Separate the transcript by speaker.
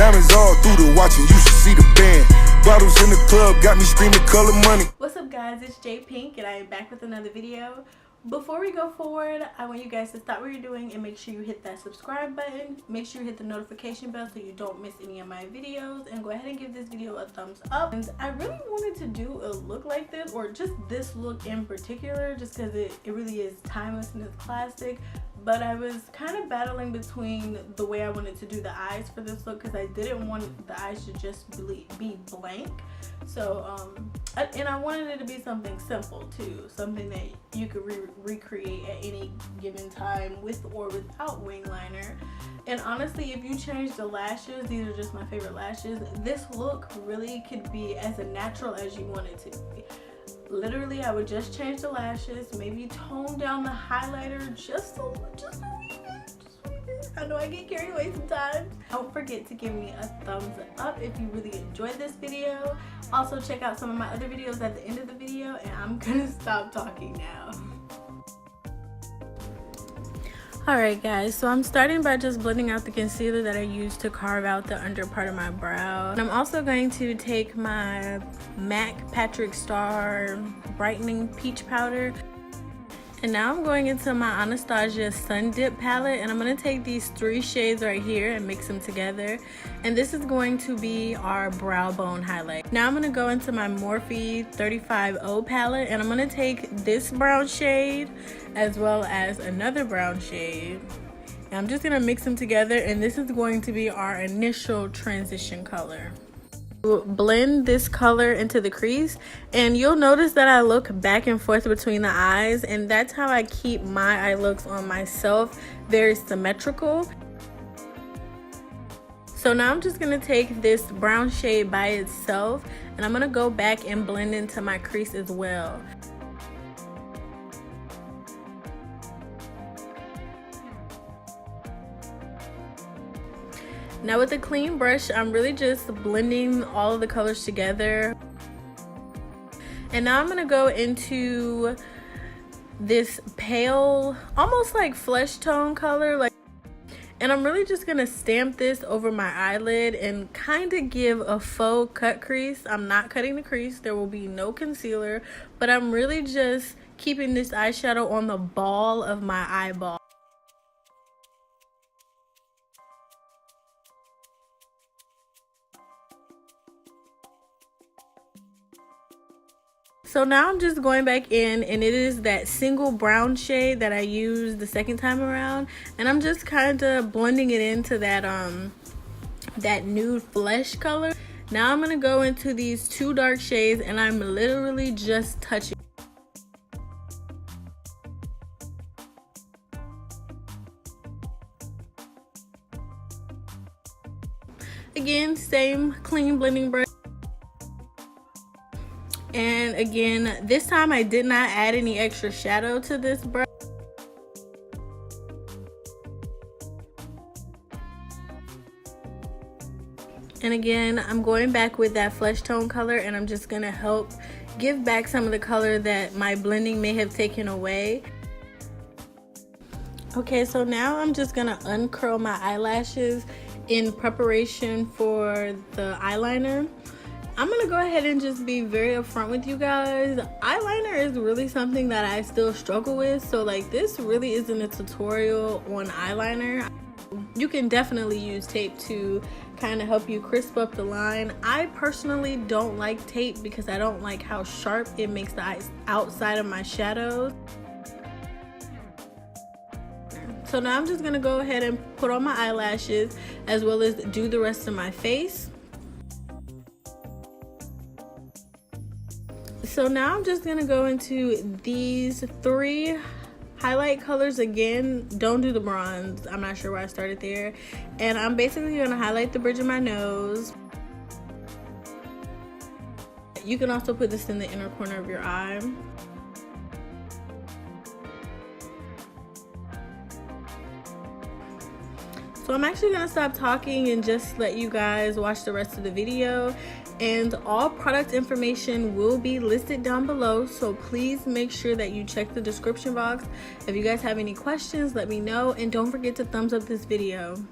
Speaker 1: Diamonds all through the watch and you should see the band. Bottles in the club got me screaming color money.
Speaker 2: What's up guys, it's JayyPinkk and I am back with another video. Before we go forward, I want you guys to stop what you're doing and make sure you hit that subscribe button. Make sure you hit the notification bell so you don't miss any of my videos, and go ahead and give this video a thumbs up. And I really wanted to do a look like this, or just this look in particular, just because it really is timeless and it's classic. But I was kind of battling between the way I wanted to do the eyes for this look, because I didn't want the eyes to just be blank. So and I wanted it to be something simple too, something that you could recreate at any given time with or without wing liner. And honestly, if you change the lashes, these are just my favorite lashes, this look really could be as natural as you want it to be. Literally, I would just change the lashes, maybe tone down the highlighter just a wee bit. I know I get carried away sometimes. Don't forget to give me a thumbs up if you really enjoyed this video. Also, check out some of my other videos at the end of the video, and I'm gonna stop talking now. Alright guys, so I'm starting by just blending out the concealer that I used to carve out the under part of my brow. And I'm also going to take my MAC Patrick Starr brightening peach powder. And now I'm going into my Anastasia Sun Dip palette, and I'm going to take these 3 shades right here and mix them together. And this is going to be our brow bone highlight. Now I'm going to go into my Morphe 35O palette, and I'm going to take this brown shade as well as another brown shade. And I'm just going to mix them together, and this is going to be our initial transition color. Blend this color into the crease, and you'll notice that I look back and forth between the eyes, and that's how I keep my eye looks on myself very symmetrical. So now I'm just going to take this brown shade by itself, and I'm going to go back and blend into my crease as well. Now with a clean brush, I'm really just blending all of the colors together. And now I'm going to go into this pale, almost like flesh tone color. And I'm really just going to stamp this over my eyelid and kind of give a faux cut crease. I'm not cutting the crease. There will be no concealer. But I'm really just keeping this eyeshadow on the ball of my eyeball. So now I'm just going back in, and it is that single brown shade that I used the second time around, and I'm just kind of blending it into that that nude flesh color. Now I'm gonna go into these 2 dark shades, and I'm literally just touching. Again, same clean blending brush. And again, this time I did not add any extra shadow to this brush. And again, I'm going back with that flesh tone color, and I'm just gonna help give back some of the color that my blending may have taken away. Okay, so now I'm just gonna uncurl my eyelashes in preparation for the eyeliner. I'm gonna go ahead and just be very upfront with you guys. Eyeliner is really something that I still struggle with, so like this really isn't a tutorial on eyeliner. You can definitely use tape to kind of help you crisp up the line. I personally don't like tape because I don't like how sharp it makes the outside of my shadows. So now I'm just gonna go ahead and put on my eyelashes as well as do the rest of my face. So now I'm just gonna go into these 3 highlight colors again. Don't do the bronze. I'm not sure why I started there. And I'm basically gonna highlight the bridge of my nose. You can also put this in the inner corner of your eye. So I'm actually gonna stop talking and just let you guys watch the rest of the video. And all product information will be listed down below, so please make sure that you check the description box. If you guys have any questions, let me know, and don't forget to thumbs up this video.